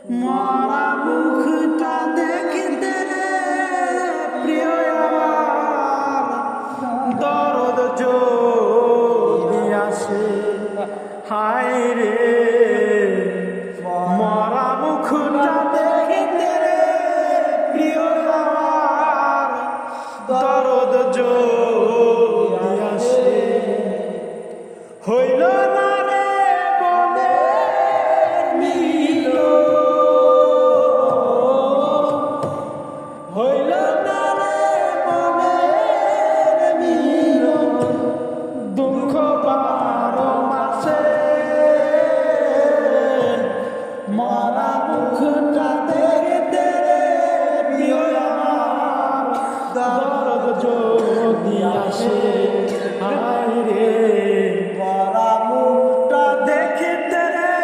মরা মুখটা দেখতে রে প্রিয় আমার দরদ যদি আসে হায় রে মরা মুখটা দেখতে রে প্রিয় আমার দরদ যদি আসে হইল না রে বলে মিল হইল না রে বলে মিল দুঃখ বারো মাসে মরা মুখটা দেখতে রে প্রিয় আমার দরদ যদি আসে হায় রে মরা মুখটা দেখতে রে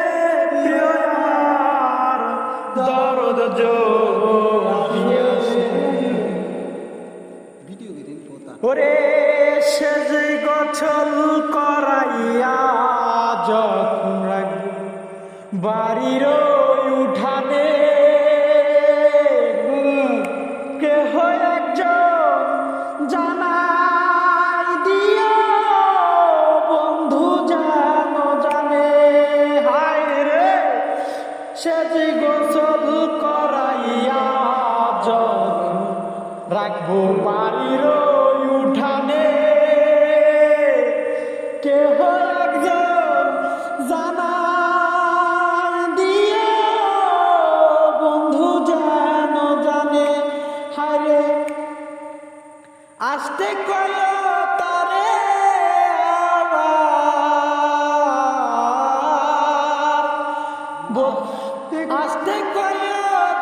প্রিয় আমার দরদ যদি আসে ওরে সে যে গছল করাইয়া যখন রাখবো বাড়ির উঠানে কেহ একজন জানাই দিও বন্ধু যেন জানে হায় রে সে যে গোসল করাইয়া যখন রাখবো বাড়ির উঠানে কেহ একজন জানাই দিও বন্ধু যেন জানে হায় রে আসতে কয় তারে আবার আসতে কয়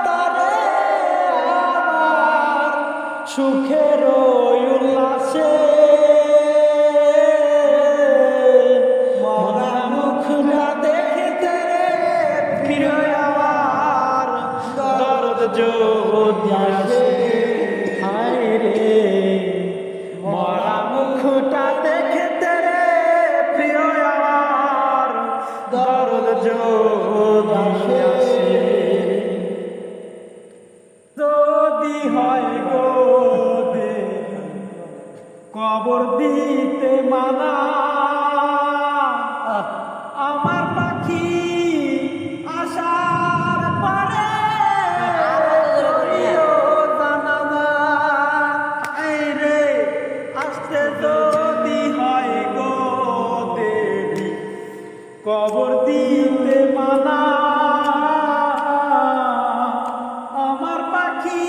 তারে আবার সুখের উল্লাসে মরা মুখটা দেখতে রে প্রিয় আমার দরদ যদি আসে হায় রে মরা মুখটা দেখতে রে প্রিয় আমার দরদ যদি আসে যদি হয় গো কবর দিতে মানা আমার পাখি আসার পরে রে আসতে যদি হয় গো দেবী কবর দিতে মানা আমার পাখি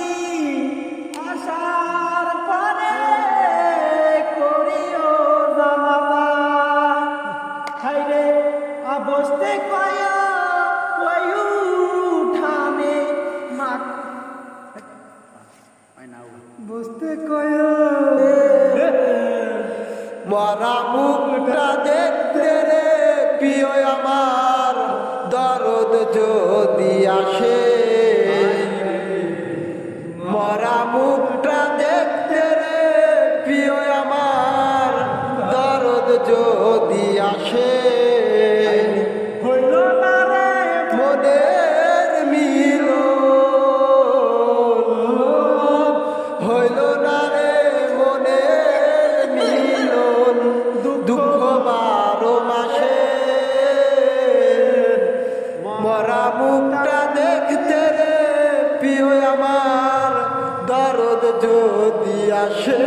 আসার পরে করিও জানালা হায় রে বসতে কয় ওই উঠানে মাক বসতে কয় মরা মুখটা দেখতে রে প্রিয় আমার দরদ যদি আসে মরা মুখটা দেখতে রে প্রিয় আমার দরদ যদি আসে হইল না রে মনের মিল হইল না রে মনের মিলন দুঃখ বারো মাসে মরা মুখটা দেখতে রে প্রিয় আমার দরদ যদি আসে